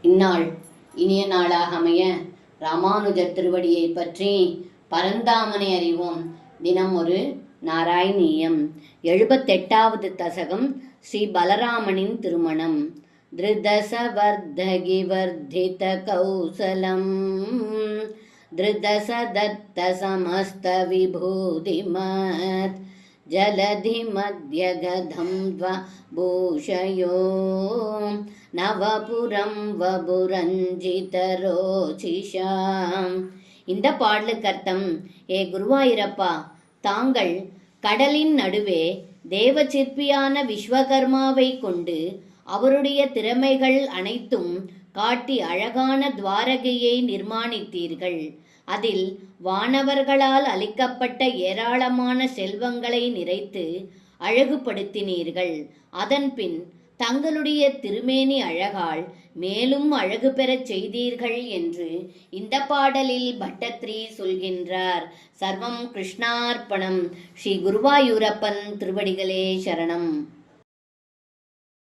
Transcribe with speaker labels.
Speaker 1: இந்நாள் இனிய நாளாக அமைய ராமானுஜர் திருவடியை பற்றி பரந்தாமனை அறிவோம். தினம் ஒரு நாராயணீயம். 78வது தசகம் ஸ்ரீ பலராமனின் திருமணம். திருதசவர்தகி வர்தித கௌசலம் திருதசதத்த சமஸ்த விபூதிமத் ஜலதி மத்யகதம் பூஷயோ நவபுரம் வபுரஞ்சிதரோசிஷாம். இந்த பாடலுக்கு அர்த்தம்: ஏ குருவாயூரப்பா, தாங்கள் கடலின் நடுவே தேவ சிற்பியான விஸ்வகர்மாவை கொண்டு அவருடைய திறமைகள் அனைத்தும் காட்டி அழகான துவாரகையை நிர்மாணித்தீர்கள். அதில் வானவர்களால் அளிக்கப்பட்ட ஏராளமான செல்வங்களை நிறைத்து அழகுபடுத்தினீர்கள். அதன்பின் தங்களுடைய திருமேனி அழகால் மேலும் அழகு பெறச் செய்தீர்கள் என்று இந்த பாடலில் பட்டத்ரி சொல்கின்றார். சர்வம் கிருஷ்ணார்ப்பணம். ஸ்ரீ குருவாயூரப்பன் திருவடிகளே சரணம்.